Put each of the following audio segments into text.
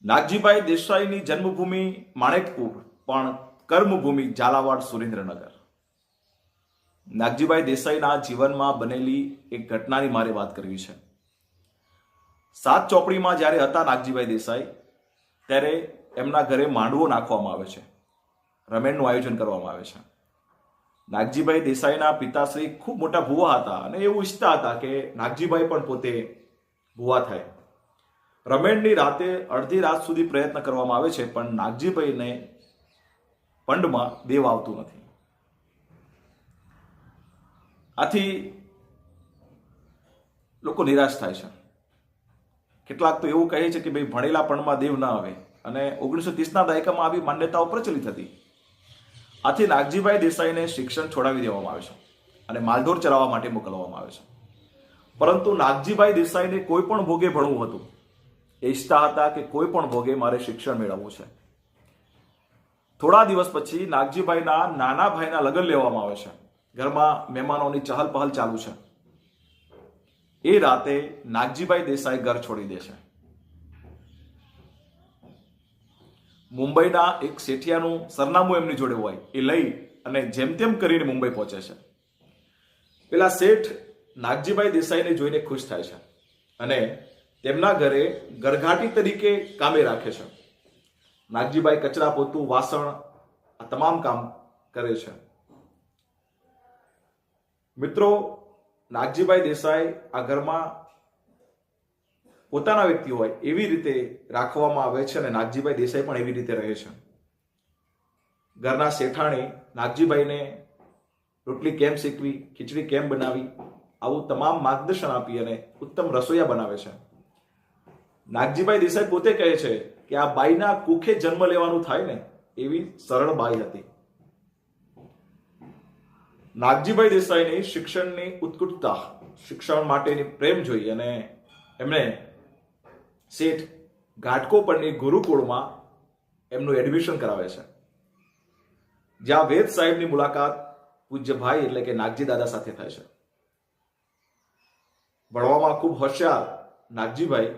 નાગજીભાઈ દેસાઈની જન્મભૂમિ માણેકપુર પણ કર્મભૂમિ ઝાલાવાડ સુરેન્દ્રનગર. નાગજીભાઈ દેસાઈના જીવનમાં બનેલી એક ઘટનાની મારે વાત કરવી છે. સાત ચોપડીમાં જ્યારે હતા નાગજીભાઈ દેસાઈ ત્યારે એમના ઘરે માંડવો નાખવામાં આવે છે, રમેણનું આયોજન કરવામાં આવે છે. નાગજીભાઈ દેસાઈના પિતાશ્રી ખૂબ મોટા ભુવા હતા અને એવું ઈચ્છતા હતા કે નાગજીભાઈ પણ પોતે ભુવા થાય. રમેણની રાતે અડધી રાત સુધી પ્રયત્ન કરવામાં આવે છે, પણ નાગજીભાઈને પંડમાં દેવ આવતું નથી. આથી લોકો નિરાશ થાય છે. કેટલાક તો એવું કહે છે કે ભાઈ ભણેલા પણમાં દેવ ના આવે, અને 1930ના દાયકામાં આવી માન્યતાઓ પ્રચલિત હતી. આથી નાગજીભાઈ દેસાઈને શિક્ષણ છોડાવી દેવામાં આવે છે અને માલઢોર ચરાવવા માટે મોકલવામાં આવે છે. પરંતુ નાગજીભાઈ દેસાઈને કોઈ પણ ભોગે ભણવું હતું. એ ઈચ્છતા હતા કે કોઈ પણ ભોગે મારે શિક્ષણ મેળવવું છે. થોડા દિવસ પછી નાગજીભાઈના નાના ભાઈના લગ્ન લેવામાં આવે છે. ઘરમાં મહેમાનોની ચહલ પહલ ચાલુ છે. એ રાતે નાગજીભાઈ દેસાઈ ઘર છોડી દે છે. મુંબઈના એક શેઠિયાનું સરનામું એમની જોડે હોય એ લઈ અને જેમ તેમ કરીને મુંબઈ પહોંચે છે. પેલા શેઠ નાગજીભાઈ દેસાઈને જોઈને ખુશ થાય છે અને તેમના ઘરે ઘરઘાટી તરીકે કામે રાખે છે. નાગજીભાઈ કચરા પોતું વાસણ આ તમામ કામ કરે છે. મિત્રો, નાગજીભાઈ દેસાઈ આ ઘરમાં પોતાના વ્યક્તિ હોય એવી રીતે રાખવામાં આવે છે અને નાગજીભાઈ દેસાઈ પણ એવી રીતે રહે છે. ઘરના શેઠાણી નાગજીભાઈને રોટલી કેમ શેકવી, ખીચડી કેમ બનાવી, આવું તમામ માર્ગદર્શન આપી અને ઉત્તમ રસોઈયા બનાવે છે. નાગજીભાઈ દેસાઈ પોતે કહે છે કે આ બાઈના કુખે જન્મ લેવાનું થાય ને એવી સરળ બાઈ હતી. નાગજીભાઈ દેસાઈની શિક્ષણની ઉત્કૃષ્ટતા, શિક્ષણ માટેની પ્રેમ જોઈ અને એમણે શેઠ ઘાટકો પરની ગુરુકુળમાં એમનું એડમિશન કરાવે છે, જ્યાં વેદ સાહેબની મુલાકાત પૂજ્ય ભાઈ એટલે કે નાગજી દાદા સાથે થાય છે. ભણવામાં ખૂબ હોશિયાર નાગજીભાઈ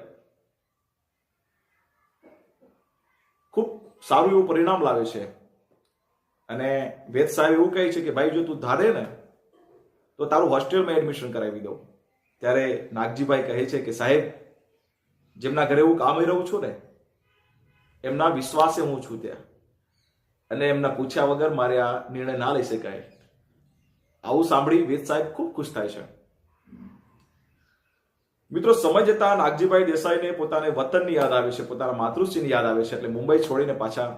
ખૂબ સારું એવું પરિણામ લાવે છે અને વેદ સાહેબ એવું કહે છે કે ભાઈ જો તું ધારે ને તો તારું હોસ્ટેલમાં એડમિશન કરાવી દઉં. ત્યારે નાગજીભાઈ કહે છે કે સાહેબ, જેમના ઘરે હું કામ રહું છું ને એમના વિશ્વાસે હું છું ત્યાં, અને એમના પૂછ્યા વગર મારે આ નિર્ણય ના લઈ શકાય. આવું સાંભળી વેદ સાહેબ ખૂબ ખુશ થાય છે. મિત્રો, સમય જતા નાગજીભાઈ દેસાઈને પોતાને વતનની યાદ આવે છે, પોતાના માતૃશ્રીની યાદ આવે છે, એટલે મુંબઈ છોડીને પાછા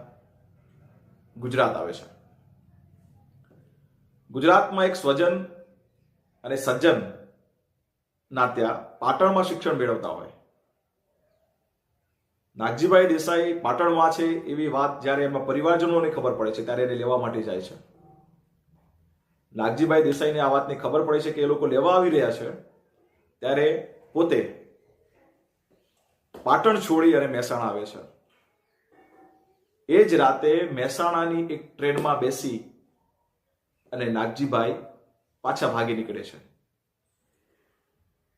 ગુજરાત આવે છે. ગુજરાતમાં એક સ્વજન અને સજ્જન ના ત્યાં પાટણમાં શિક્ષણ મેળવતા હોય. નાગજીભાઈ દેસાઈ પાટણમાં છે એવી વાત જ્યારે એમના પરિવારજનોને ખબર પડે છે ત્યારે એને લેવા માટે જાય છે. નાગજીભાઈ દેસાઈને આ વાતની ખબર પડે છે કે એ લોકો લેવા આવી રહ્યા છે ત્યારે પોતે પાટણ છોડી અને મહેસાણા આવે છે. એ જ રાતે મહેસાણાની એક ટ્રેનમાં બેસી અને નાગજીભાઈ પાછા ભાગી નીકળે છે.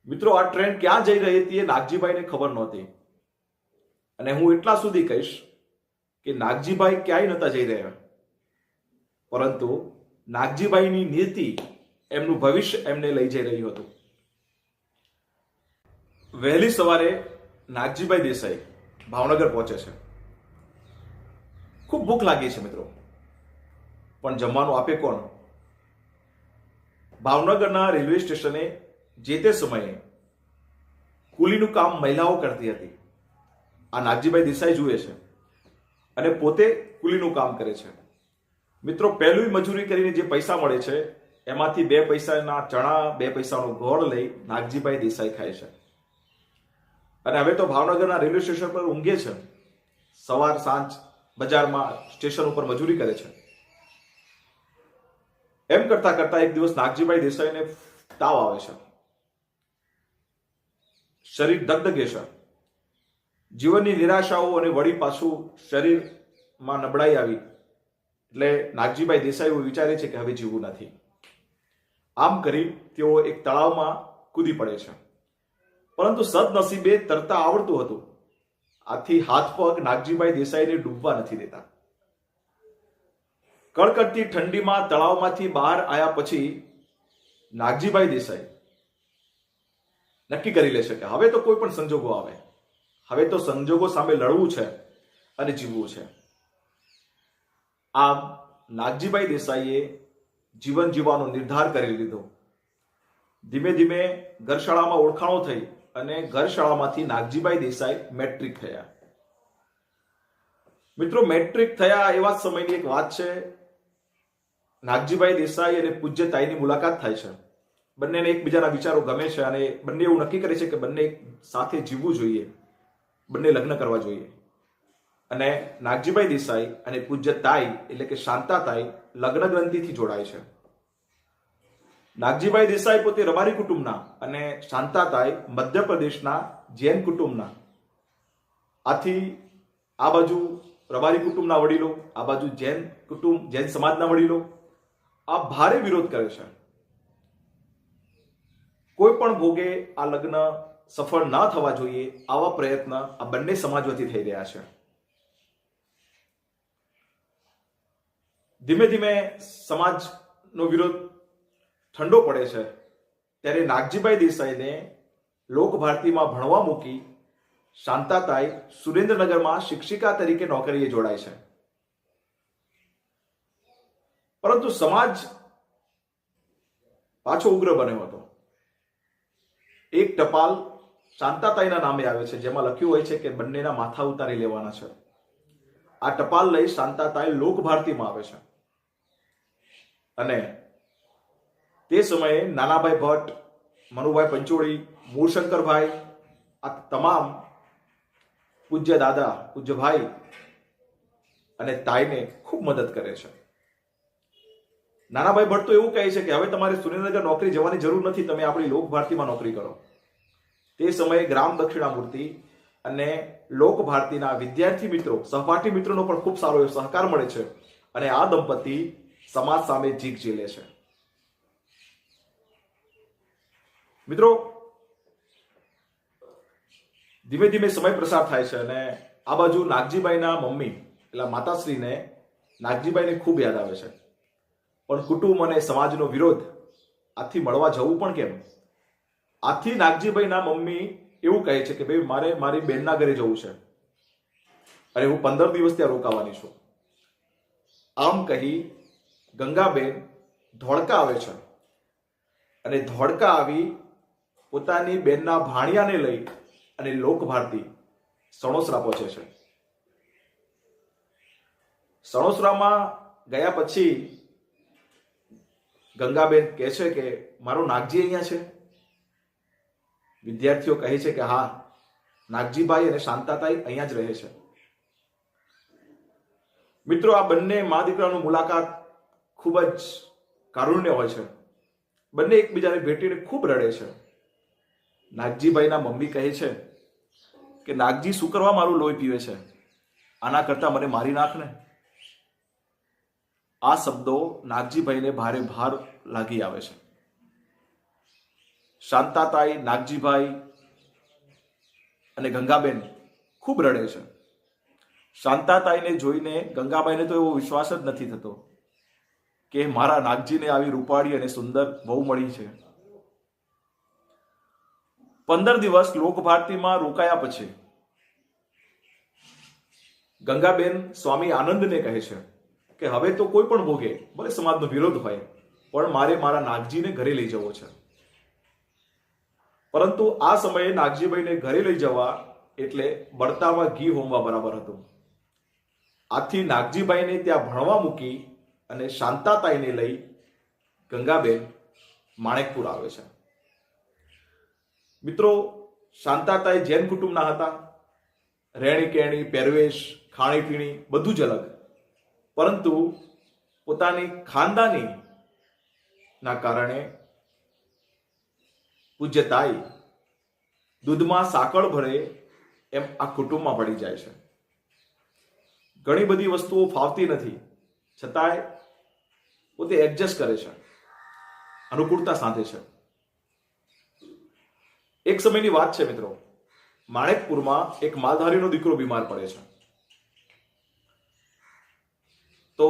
મિત્રો, આ ટ્રેન ક્યાં જઈ રહી હતી એ નાગજીભાઈને ખબર નહોતી. અને હું એટલા સુધી કહીશ કે નાગજીભાઈ ક્યાંય નહોતા જઈ રહ્યા, પરંતુ નાગજીભાઈની નીતિ એમનું ભવિષ્ય એમને લઈ જઈ રહ્યું હતું. વહેલી સવારે નાગજીભાઈ દેસાઈ ભાવનગર પહોંચે છે. ખૂબ ભૂખ લાગી છે મિત્રો, પણ જમવાનું આપે કોણ? ભાવનગરના રેલવે સ્ટેશને જે તે સમયે કુલીનું કામ મહિલાઓ કરતી હતી. આ નાગજીભાઈ દેસાઈ જુએ છે અને પોતે કુલીનું કામ કરે છે. મિત્રો, પહેલું મજૂરી કરીને જે પૈસા મળે છે એમાંથી 2 પૈસાના ચણા, 2 પૈસાનો ગોળ લઈ નાગજીભાઈ દેસાઈ ખાય છે. અને હવે તો ભાવનગરના રેલવે સ્ટેશન પર ઊંઘે છે. સવાર સાંજ બજારમાં સ્ટેશન ઉપર મજૂરી કરે છે. એમ કરતા કરતા એક દિવસ નાગજીભાઈ દેસાઈને તાવ આવે છે. શરીર ધગધગે છે. જીવનની નિરાશાઓ અને વળી પાછું શરીરમાં નબળાઈ આવી એટલે નાગજીભાઈ દેસાઈ એવું વિચારે છે કે હવે જીવવું નથી. આમ કરી તેઓ એક તળાવમાં કૂદી પડે છે. પરંતુ સદનસીબે તરતા આવડતું હતું આથી હાથ પગ નાગજીભાઈ દેસાઈને ડૂબવા નથી દેતા. કડકડતી ઠંડીમાં તળાવમાંથી બહાર આવ્યા પછી નાગજીભાઈ દેસાઈ નક્કી કરી લેશે કે હવે તો કોઈ પણ સંજોગો આવે, હવે તો સંજોગો સામે લડવું છે અને જીવવું છે. આમ નાગજીભાઈ દેસાઈએ જીવન જીવવાનો નિર્ધાર કરી લીધો. ધીમે ધીમે ઘરશાળામાં ઓળખાણો થઈ અને ઘરશાળામાંથી નાગજીભાઈ દેસાઈ મેટ્રિક થયા. મિત્રો, મેટ્રિક થયા એવા સમયની એક વાત છે. નાગજીભાઈ દેસાઈ અને પૂજ્ય તાઈની મુલાકાત થાય છે. બંનેને એકબીજાના વિચારો ગમે છે અને બંને એવું નક્કી કરે છે કે બંને સાથે જીવવું જોઈએ, બંને લગ્ન કરવા જોઈએ. અને નાગજીભાઈ દેસાઈ અને પૂજ્ય તાઈ એટલે કે શાંતાતાઈ લગ્ન ગ્રંથિથી જોડાય છે. નાગજીભાઈ દેસાઈ પોતે રબારી કુટુંબના અને શાંતાતાઈ મધ્યપ્રદેશના જૈન કુટુંબના. આથી આ બાજુ રબારી કુટુંબના વડીલો, આ બાજુ જૈન કુટુંબ, જૈન સમાજના વડીલો આ ભારે વિરોધ કરે છે. કોઈ પણ ભોગે આ લગ્ન સફળ ના થવા જોઈએ આવા પ્રયત્ન આ બંને સમાજ વતી થઈ રહ્યા છે. ધીમે ધીમે સમાજનો વિરોધ ઠંડો પડે છે ત્યારે નાગજીભાઈ દેસાઈને લોકભારતીમાં ભણવા મૂકી શાંતાતાઈ સુરેન્દ્રનગરમાં શિક્ષિકા તરીકે નોકરીએ જોડાય છે. પરંતુ સમાજ પાછો ઉગ્ર બન્યો હતો. એક ટપાલ શાંતાતાઈના નામે આવે છે જેમાં લખ્યું હોય છે કે બંનેના માથા ઉતારી લેવાના છે. આ ટપાલ લઈ શાંતાતાઈ લોકભારતીમાં આવે છે અને તે સમયે નાનાભાઈ ભટ્ટ, મનુભાઈ પંચોળી, મૂળશંકરભાઈ આ તમામ પૂજ્ય દાદા, પૂજ્ય ભાઈ અને તાઈને ખૂબ મદદ કરે છે. નાનાભાઈ ભટ્ટ તો એવું કહે છે કે હવે તમારે સુરેન્દ્રનગર નોકરી જવાની જરૂર નથી, તમે આપણી લોકભારતીમાં નોકરી કરો. તે સમયે ગ્રામ દક્ષિણામૂર્તિ અને લોકભારતીના વિદ્યાર્થી મિત્રો, સહપાઠી મિત્રોનો પણ ખૂબ સારો એવો સહકાર મળે છે અને આ દંપતી સમાજ સામે જીક ઝીલે છે. મિત્રો, ધીમે ધીમે સમય પ્રસાર થાય છે અને આ બાજુ નાગજીભાઈના મમ્મી એટલે માતાશ્રીને નાગજીભાઈને ખૂબ યાદ આવે છે. પણ કુટુંબ અને સમાજનો વિરોધ, આથી મળવા જવું પણ કેમ? આથી નાગજીભાઈના મમ્મી એવું કહે છે કે ભાઈ મારે મારી બેનના ઘરે જવું છે અને હું 15 દિવસ ત્યાં રોકાવાની છું. આમ કહી ગંગાબેન ધોળકા આવે છે અને ધોળકા આવી પોતાની બેનના ભાણિયાને લઈ અને લોકભારતી સણોસરા પહોંચે છે. સણોસરામાં ગયા પછી ગંગાબેન કહે છે કે મારો નાગજી અહીંયા છે. વિદ્યાર્થીઓ કહે છે કે હા, નાગજીભાઈ અને શાંતાતાઈ અહીંયા જ રહે છે. મિત્રો, આ બંને મા દીકરાનું મુલાકાત ખૂબ જ કારુણ્ય હોય છે. બંને એકબીજાને ભેટીને ખૂબ રડે છે. નાગજીભાઈના મમ્મી કહે છે કે નાગજી શું કરવા મારું લોહી પીવે છે, આના કરતા મને મારી નાખ ને. આ શબ્દો નાગજીભાઈને ભારે ભાર લાગી આવે છે. શાંતાતાઈ, નાગજીભાઈ અને ગંગાબેન ખૂબ રડે છે. શાંતાતાઈને જોઈને ગંગાબાઈને તો એવો વિશ્વાસ જ નથી થતો કે મારા નાગજીને આવી રૂપાળી અને સુંદર વહુ મળી છે. 15 દિવસ લોકભારતીમાં રોકાયા પછી ગંગાબેન સ્વામી આનંદને કહે છે કે હવે તો કોઈ પણ ભોગે, ભલે સમાજનો વિરોધ હોય, પણ મારે મારા નાગજીને ઘરે લઈ જવો છે. પરંતુ આ સમયે નાગજીભાઈને ઘરે લઈ જવા એટલે બળતામાં ઘી હોમવા બરાબર હતું. આથી નાગજીભાઈને ત્યાં ભણવા મૂકી અને શાંતાતાઈને લઈ ગંગાબેન માણેકપુર આવે છે. મિત્રો, શાંતાતાઈ જૈન કુટુંબના હતા. રહેણી કહેણી, પહેરવેશ, ખાણીપીણી બધું જ અલગ. પરંતુ પોતાની ખાનદાની ના કારણે પૂજ્ય તાઈ દૂધમાં સાકળ ભરે એમ આ કુટુંબમાં પડી જાય છે. ઘણી બધી વસ્તુઓ ફાવતી નથી, છતાંય પોતે એડજસ્ટ કરે છે, અનુકૂળતા સાધે છે. એક સમયની વાત છે મિત્રો, માણેકપુરમાં એક માલધારીનો દીકરો બીમાર પડે છે. તો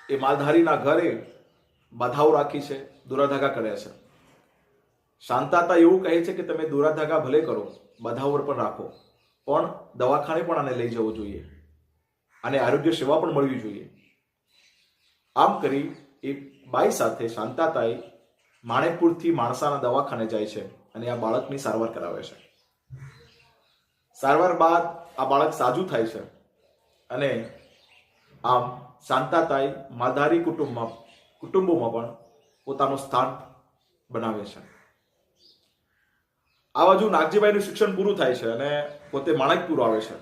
એ માલધારીના ઘરે બાધાઓ રાખી છે, દોરાધાગા કર્યા છે. શાંતાતા એવું કહે છે કે તમે દોરાધાગા ભલે કરો, બાધાઓ પણ રાખો, પણ દવાખાને પણ આને લઈ જવો જોઈએ અને આરોગ્ય સેવા પણ મળવી જોઈએ. આમ કરી એ બાઈ સાથે શાંતાતાએ માણેકપુરથી માણસાના દવાખાને જાય છે અને આ બાળકની સારવાર કરાવે છે. સારવાર બાદ આ બાળક સાજું થાય છે અને આમ શાંતાતાઈ માલધારી કુટુંબોમાં પણ પોતાનું સ્થાન બનાવે છે. આ બાજુ નાગજીભાઈનું શિક્ષણ પૂરું થાય છે અને પોતે માણેકપુર આવે છે.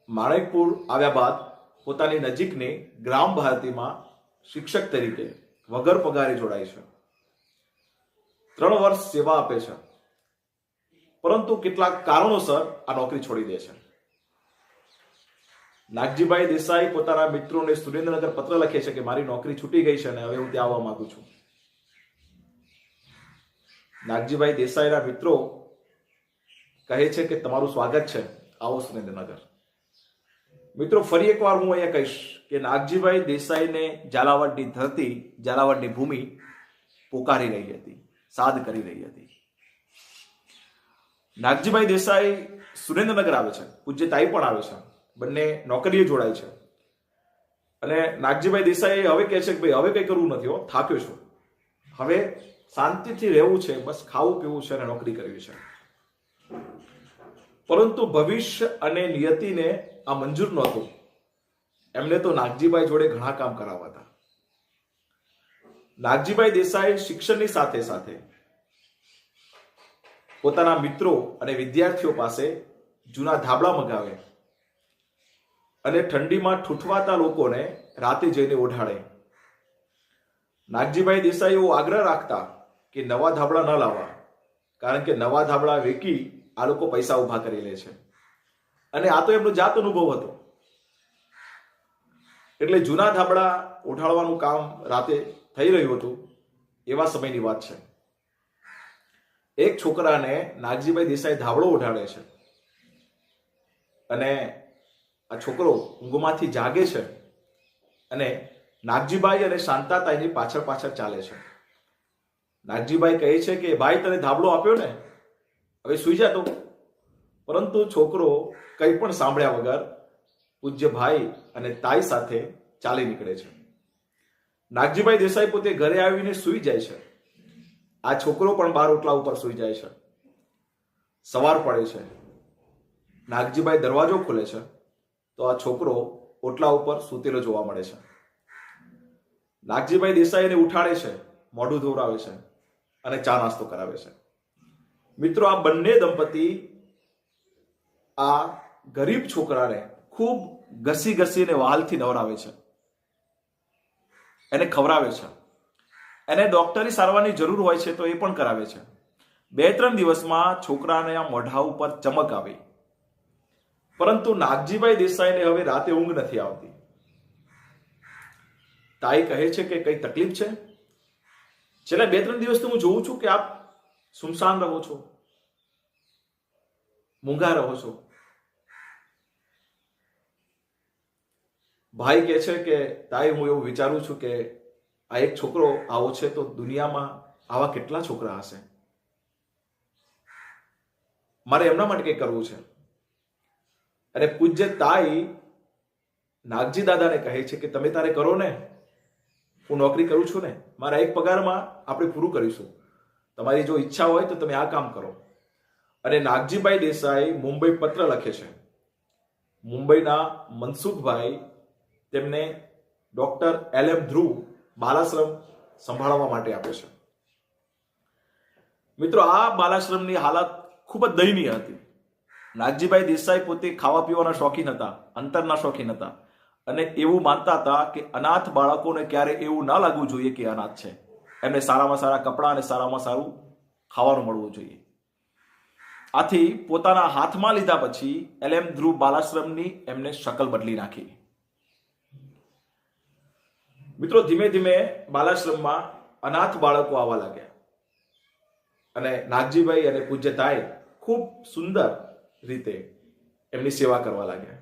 માણેકપુર આવ્યા બાદ પોતાની નજીકની ગ્રામ ભારતીમાં શિક્ષક તરીકે વગર પગારે જોડાય છે. 3 વર્ષ સેવા આપે છે, પરંતુ કેટલાક કારણોસર આ નોકરી છોડી દે છે. નાગજીભાઈ દેસાઈ પોતાના મિત્રોને સુરેન્દ્રનગર પત્ર લખે છે કે મારી નોકરી છૂટી ગઈ છે અને હવે હું ત્યાં આવવા માંગુ છું. નાગજીભાઈ દેસાઈના મિત્રો કહે છે કે તમારું સ્વાગત છે, આવો સુરેન્દ્રનગર. મિત્રો, ફરી એકવાર હું અહીંયા કહીશ કે નાગજીભાઈ દેસાઈને ઝાલાવાડની ધરતી, ઝાલાવાડની ભૂમિ પોકારી રહી હતી, સાદ કરી રહી હતી. નાગજીભાઈ દેસાઈ સુરેન્દ્રનગર આવે છે, પૂજ્ય તાઈ પણ આવે છે, બંને નોકરીએ જોડાય છે. અને નાગજીભાઈ દેસાઈ હવે કહે છે કે ભાઈ હવે કંઈ કરવું નથી, થાક્યો છું, હવે શાંતિથી રહેવું છે, બસ ખાવું પીવું છે અને નોકરી કરવી છે. પરંતુ ભવિષ્ય અને નિયતિને આ મંજૂર નહોતું. એમને તો નાગજીભાઈ જોડે ઘણા કામ કરાવવા હતા. નાગજીભાઈ દેસાઈ શિક્ષણની સાથે સાથે પોતાના મિત્રો અને વિદ્યાર્થીઓ પાસે જૂના ધાબળા મગાવે અને ઠંડીમાં ઠૂઠવાતા લોકોને રાતે જઈને ઓઢાડે. નાગજીભાઈ દેસાઈ એવો આગ્રહ રાખતા કે નવા ધાબળા ન લાવવા, કારણ કે નવા ધાબળા વેકી આ લોકો પૈસા ઉભા કરી લે છે. અને આ તો એમનો જાત અનુભવ હતો. એટલે જૂના ધાબળા ઉઠાડવાનું કામ રાતે થઈ રહ્યું હતું. એવા સમયની વાત છે. એક છોકરાને નાગજીભાઈ દેસાઈ ધાબળો ઉઠાડે છે અને આ છોકરો ઊંઘમાંથી જાગે છે અને નાગજીભાઈ અને શાંતાતાઈની પાછળ પાછળ ચાલે છે. નાગજીભાઈ કહે છે કે ભાઈ તને ધાબળો આપ્યો ને, હવે સુઈ જતો. પરંતુ છોકરો કંઈ પણ સાંભળ્યા વગર પૂજ્ય ભાઈ અને તાઈ સાથે ચાલી નીકળે છે. નાગજીભાઈ દેસાઈ પોતે ઘરે આવીને સુઈ જાય છે. આ છોકરો પણ બાર ઓટલા ઉપર સુઈ જાય છે. સવાર પડે છે. નાગજીભાઈ દરવાજો ખોલે છે તો આ છોકરો ઓટલા ઉપર સૂતેલો જોવા મળે છે. નાગજીભાઈ દેસાઈને ઉઠાડે છે, મોઢું ધોવરાવે છે અને ચા નાસ્તો કરાવે છે. મિત્રો, આ બંને દંપતી આ ગરીબ છોકરાને ખૂબ ઘસી ઘસીને વહાલથી નવરાવે છે, એને ખવડાવે છે. એને ડોક્ટરી સારવારની જરૂર હોય છે તો એ પણ કરાવે છે. 2-3 દિવસમાં છોકરાને આ મોઢા ઉપર ચમક આવી. પરંતુ નાગજીભાઈ દેસાઈને હવે રાતે ઊંઘ નથી આવતી. તાઈ કહે છે કે કઈ તકલીફ છે? છેલ્લા 2-3 દિવસથી હું જોઉં છું કે આપ સુમસાન રહો છો, મૂંગા રહો છો. ભાઈ કહે છે કે તાઈ, હું એવું વિચારું છું કે આ એક છોકરો આવો છે તો દુનિયામાં આવા કેટલા છોકરા હશે. મારે એમના માટે કંઈ કરવું છે. અને પૂજ્ય તાઈ નાગજી દાદાને કહે છે કે તમે તારે કરો ને, હું નોકરી કરું છું ને, મારા એક પગારમાં આપણે પૂરું કરીશું. તમારી જો ઈચ્છા હોય તો તમે આ કામ કરો. અને નાગજીભાઈ દેસાઈ મુંબઈ પત્ર લખે છે. મુંબઈના મનસુખભાઈ તેમને ડોક્ટર LM ધ્રુવ બાલાશ્રમ સંભાળવા માટે આપે છે. મિત્રો, આ બાલાશ્રમની હાલત ખૂબ જ દયનીય હતી. નાગજીભાઈ દેસાઈ પોતે ખાવા પીવાના શોખીન હતા, અંતરના શોખીન હતા અને એવું માનતા હતા કે અનાથ બાળકોને ક્યારે એવું ના લાગવું જોઈએ કે અનાથ છે. એમને સારામાં સારા કપડાં અને સારામાં સારું ખાવાનું મળવું જોઈએ. આથી પોતાના હાથમાં લીધા પછી LM ધ્રુવ બાલાશ્રમની એમને શકલ બદલી નાખી. મિત્રો, ધીમે ધીમે બાલાશ્રમમાં અનાથ બાળકો આવવા લાગ્યા. અને નાગજીભાઈ અને પૂજ્ય તાઈ ખૂબ સુંદર રીતે એમની સેવા કરવા લાગ્યા.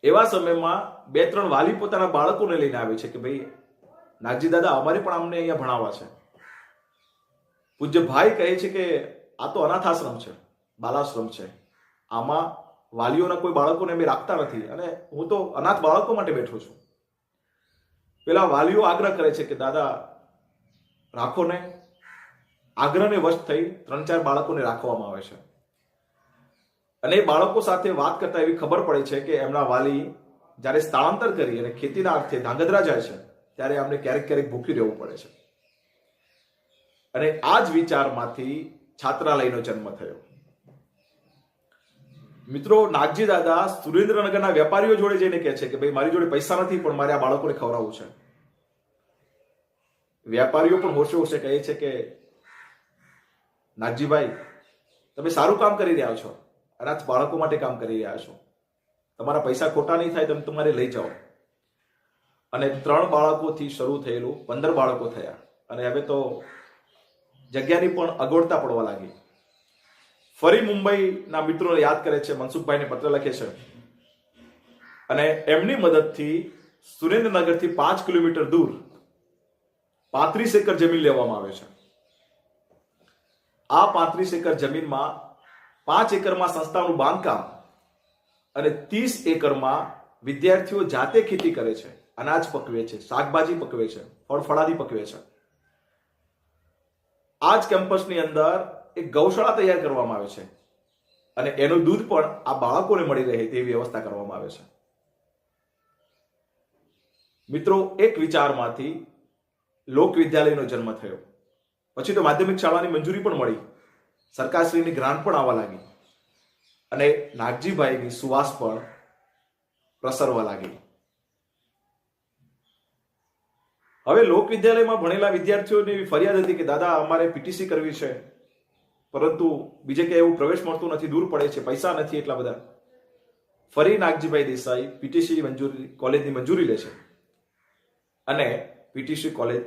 એવા સમયમાં 2-3 વાલી પોતાના બાળકોને લઈને આવે છે કે ભાઈ નાગજી દાદા અમારે પણ અમને અહીંયા ભણાવવા છે. પૂજ્ય ભાઈ કહે છે કે આ તો અનાથ આશ્રમ છે, બાલાશ્રમ છે, આમાં વાલીઓના કોઈ બાળકોને અમે રાખતા નથી અને હું તો અનાથ બાળકો માટે બેઠો છું. પેલા વાલીઓ આગ્રહ કરે છે કે દાદા રાખો ને. આગ્રહને વશ થઈ 3-4 બાળકોને રાખવામાં આવે છે અને એ બાળકો સાથે વાત કરતા એવી ખબર પડે છે કે એમના વાલી જ્યારે સ્થળાંતર કરી અને ખેતીના અર્થે ધાંગધ્રા જાય છે ત્યારે અમને ક્યારેક ક્યારેક ભૂખ્યું રહેવું પડે છે. અને આ જ વિચારમાંથી છાત્રાલયનો જન્મ થયો. મિત્રો, નાગજી દાદા સુરેન્દ્રનગરના વેપારીઓ જોડે જઈને કહે છે કે ભાઈ મારી જોડે પૈસા નથી પણ મારે આ બાળકોને ખવડાવવું છે. વેપારીઓ પણ હોશે હોશે કહે છે કે નાગજીભાઈ તમે સારું કામ કરી રહ્યા છો, અનાથ બાળકો માટે કામ કરી રહ્યા છો, તમારા પૈસા ખોટા નહીં થાય તમે તમારે લઈ જાઓ. અને 3 બાળકોથી શરૂ થયેલું 15 બાળકો થયા અને હવે તો જગ્યાની પણ અગવડતા પડવા લાગી. ફરી મુંબઈના મિત્રોને યાદ કરે છે, મનસુખભાઈને પત્ર લખે છે અને એમની મદદથી સુરેન્દ્રનગરથી 5 કિલોમીટર દૂર 35 એકર જમીન લેવામાં આવે છે. આ 35 એકર જમીનમાં 5 એકરમાં સંસ્થાનું બાંધકામ અને 30 એકરમાં વિદ્યાર્થીઓ જાતે ખેતી કરે છે, અનાજ પકવે છે, શાકભાજી પકવે છે, ફળફળાદી પકવે છે. આ જ કેમ્પસની અંદર એક ગૌશાળા તૈયાર કરવામાં આવે છે અને એનું દૂધ પણ આ બાળકોને મળી રહે તેવી વ્યવસ્થા કરવામાં આવે છે. મિત્રો, એક વિચારમાંથી લોક વિદ્યાલયનો જન્મ થયો. પછી તો માધ્યમિક શાળાની મંજૂરી પણ મળી, સરકારશ્રીની ગ્રાન્ટ પણ આવવા લાગી અને નાગજીભાઈની સુવાસ પણ પ્રસરવા લાગી. હવે લોક વિદ્યાલયમાં ભણેલા વિદ્યાર્થીઓની એવી ફરિયાદ હતી કે દાદા અમારે પીટીસી કરવી છે પરંતુ બીજે ક્યાંય એવું પ્રવેશ મળતું નથી, દૂર પડે છે, પૈસા નથી એટલા બધા. ફરી નાગજીભાઈ દેસાઈ પીટીસી કોલેજની મંજૂરી લે છે અને પીટીસી કોલેજ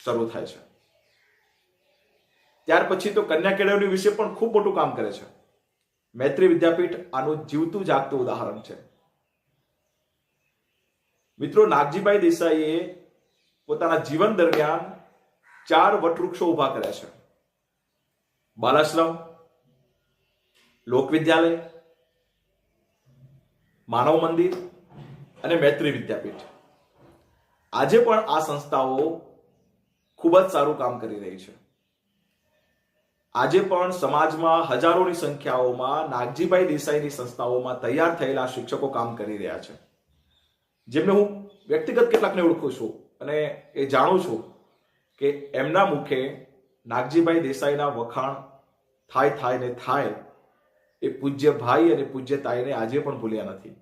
શરૂ થાય છે. ત્યાર પછી તો કન્યા કેળવણી વિશે પણ ખૂબ મોટું કામ કરે છે. મૈત્રી વિદ્યાપીઠ આનું જીવતું જાગતું ઉદાહરણ છે. મિત્રો, નાગજીભાઈ દેસાઈએ પોતાના જીવન દરમિયાન 4 વટવૃક્ષો ઉભા કર્યા છે: બાલાશ્રમ, લોક વિદ્યાલય, માનવ મંદિર અને મૈત્રી વિદ્યાપીઠ. આજે પણ આ સંસ્થાઓ ખૂબ જ સારું કામ કરી રહી છે. આજે પણ સમાજમાં હજારોની સંખ્યાઓમાં નાગજીભાઈ દેસાઈની સંસ્થાઓમાં તૈયાર થયેલા શિક્ષકો કામ કરી રહ્યા છે, જેમને હું વ્યક્તિગત કેટલાકને ઓળખું છું અને એ જાણું છું કે એમના મુખે નાગજીભાઈ દેસાઈના વખાણ થાય એ પૂજ્ય ભાઈ અને પૂજ્ય તાઈને આજે પણ ભૂલ્યા નથી.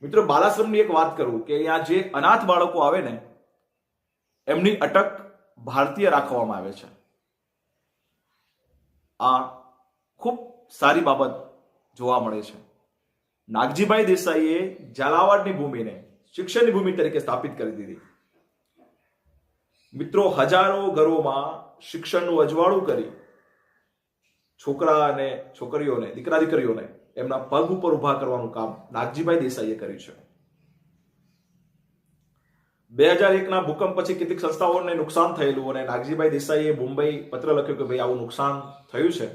મિત્રો, બાલાશ્રમની એક વાત કરું કે અહીંયા જે અનાથ બાળકો આવે ને એમની અટક ભારતીય રાખવામાં આવે છે. આ ખૂબ સારી બાબત જોવા મળે છે. નાગજીભાઈ દેસાઈએ ઝાલાવાડની ભૂમિને શિક્ષણની ભૂમિ તરીકે સ્થાપિત કરી દીધી. મિત્રો, હજારો ઘરોમાં શિક્ષણનું અજવાળું કરી છોકરા અને છોકરીઓને, દીકરા દીકરીઓને એમના પગ ઉપર ઉભા કરવાનું કામ નાગજીભાઈ દેસાઈએ કર્યું છે. 2001ના ભૂકંપ પછી કેટલીક સંસ્થાઓને નુકસાન થયેલું અને નાગજીભાઈ દેસાઈએ મુંબઈ પત્ર લખ્યો કે ભાઈ આવું નુકસાન થયું છે.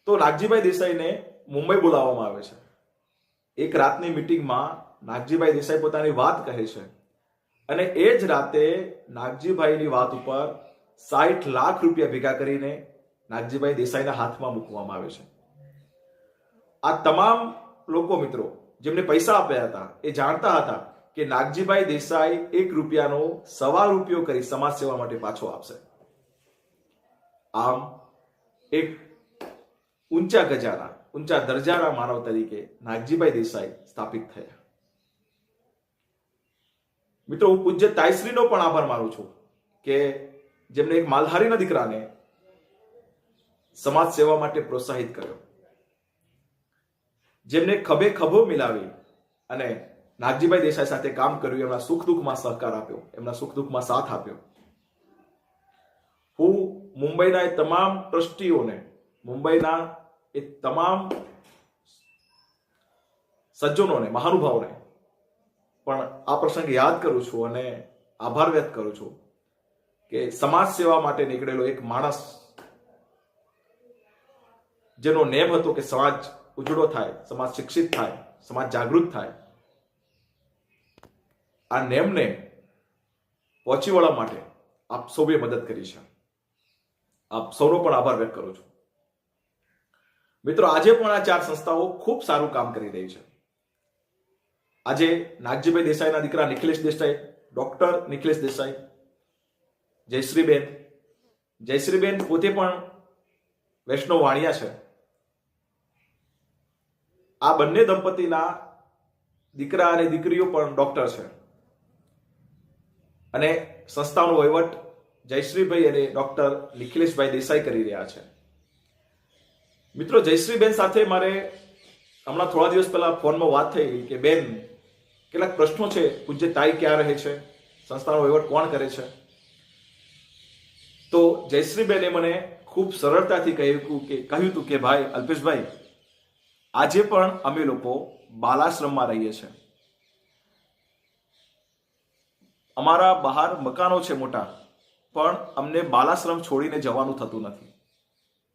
તો નાગજીભાઈ દેસાઈને મુંબઈ બોલાવવામાં આવે છે. એક રાતની મીટિંગમાં નાગજીભાઈ દેસાઈ પોતાની વાત કહે છે અને એ જ રાતે નાગજીભાઈની વાત ઉપર 60 લાખ રૂપિયા ભેગા કરીને નાગજીભાઈ દેસાઈના હાથમાં મૂકવામાં આવે છે. આ તમામ લોકો, મિત્રો, જેમને પૈસા આપ્યા હતા એ જાણતા હતા કે નાગજીભાઈ દેસાઈ 1 રૂપિયાનો ₹1.25 કરી સમાજ સેવા માટે પાછો આપશે. આમ એક ઊંચા ગજાના, ઊંચા દરજાના માનવ તરીકે નાગજીભાઈ દેસાઈ સ્થાપિત થયા. મિત્રો, હું પૂજ્ય તાઈશ્રીનો પણ આભાર માનું છું કે જેમને એક માલધારીના દીકરાને સમાજ સેવા માટે પ્રોત્સાહિત કર્યો, જેમને ખભે ખભો મિલાવી અને નાગજીભાઈ દેસાઈ સાથે કામ કર્યું, એમના સુખ દુઃખમાં સહકાર આપ્યો, એમના સુખ દુઃખમાં સાથ આપ્યો. મુંબઈના એ તમામ ટ્રસ્ટીઓને, મુંબઈના એ તમામ સજ્જનોને, મહાનુભાવોને પણ આ પ્રસંગે યાદ કરું છું અને આભાર વ્યક્ત કરું છું કે સમાજ સેવા માટે નીકળેલો એક માણસ, જેનો નેમ હતો કે સમાજ ઉજળો થાય, સમાજ શિક્ષિત થાય, સમાજ જાગૃત થાય, આ નેમને પહોંચી વળવા માટે આપ સૌએ મદદ કરી છે. આપ સૌનો પણ આભાર વ્યક્ત કરું છું. મિત્રો, આજે પણ આ 4 સંસ્થાઓ ખૂબ સારું કામ કરી રહી છે. આજે નાગજીભાઈ દેસાઈના દીકરા નિખિલેશ દેસાઈ, ડોક્ટર નિખિલેશ દેસાઈ, જયશ્રીબેન પોતે પણ વૈષ્ણવ વાણિયા છે. આ બંને દંપતીના દીકરા અને દીકરીઓ પણ ડોક્ટર છે અને સંસ્થાનો વહીવટ જયશ્રીભાઈ અને ડોક્ટર નિખિલેશભાઈ દેસાઈ કરી રહ્યા છે. મિત્રો, જયશ્રીબેન સાથે મારે હમણાં થોડા દિવસ પહેલા ફોનમાં વાત થઈ કે બેન, કેટલાક પ્રશ્નો છે, પૂજ્ય તાઈ ક્યાં રહે છે, સંસ્થાનો વહીવટ કોણ કરે છે? તો જયશ્રીબેને મને ખૂબ સરળતાથી કહ્યું હતું કે ભાઈ અલ્પેશભાઈ, આજે પણ અમે લોકો બાલાશ્રમમાં રહીએ છીએ. અમારા બહાર મકાનો છે મોટા, પણ અમને બાલાશ્રમ છોડીને જવાનું થતું નથી.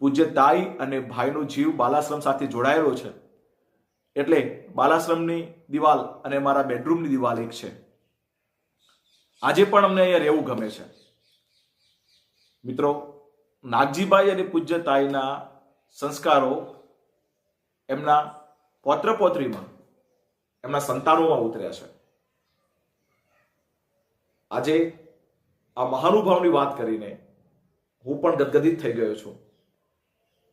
પૂજ્ય તાઈ અને ભાઈનો જીવ બાલાશ્રમ સાથે જોડાયેલો છે, એટલે બાલાશ્રમની દિવાલ અને મારા બેડરૂમની દિવાલ એક છે. આજે પણ અમને અહીંયા રહેવું ગમે છે. મિત્રો, નાગજીભાઈ અને પૂજ્ય તાઈના સંસ્કારો એમના પૌત્ર પૌત્રીમાં, એમના સંતાનોમાં ઉતર્યા છે. આજે આ મહાનુભાવની વાત કરીને હું પણ ગદગદિત થઈ ગયો છું.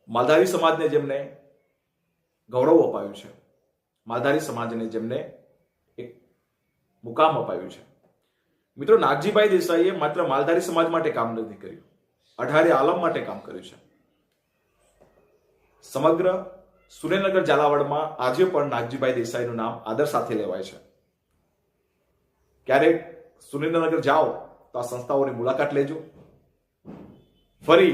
માલધારી સમાજને જેમને ગૌરવ અપાયું છે, માલધારી સમાજને જેમને એક મુકામ અપાયું છે. મિત્રો, નાગજીભાઈ દેસાઈએ માત્ર માલધારી સમાજ માટે કામ નથી કર્યું, 18 આલમ માટે કામ કર્યું છે. સમગ્ર સુરેન્દ્રનગર ઝાલાવાડમાં આજે પણ નાગજીભાઈ દેસાઈનું નામ આદર સાથે લેવાય છે. ક્યારેક સુરેન્દ્રનગર જાઓ તો આ સંસ્થાઓની મુલાકાત લેજો. ફરી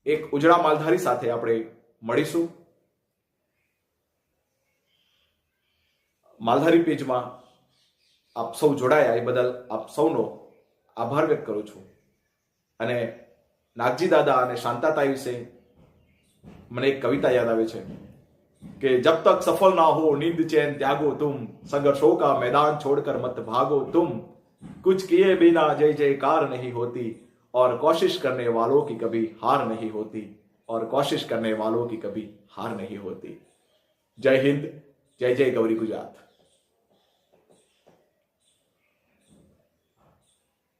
એક ઉજળા માલધારી સાથે આપણે મળીશું. માલધારી પેજમાં આપ સૌ જોડાયા એ બદલ આપ સૌનો આભાર વ્યક્ત કરું છું. અને નાગજી દાદા અને શાંતાતાઈ વિશે મને એક કવિતા યાદ આવે છે કે જબ તક સફल ना हो नींद चैन त्यागो तुम, संघर्षों का मैदान छोड़कर मत भागो तुम, कुछ किए बिना जय जयकार नहीं होती, और कोशिश करने वालों की कभी हार नहीं होती, और कोशिश करने वालों की कभी हार नहीं होती. जय हिंद, जय जय गौरी गुजरात.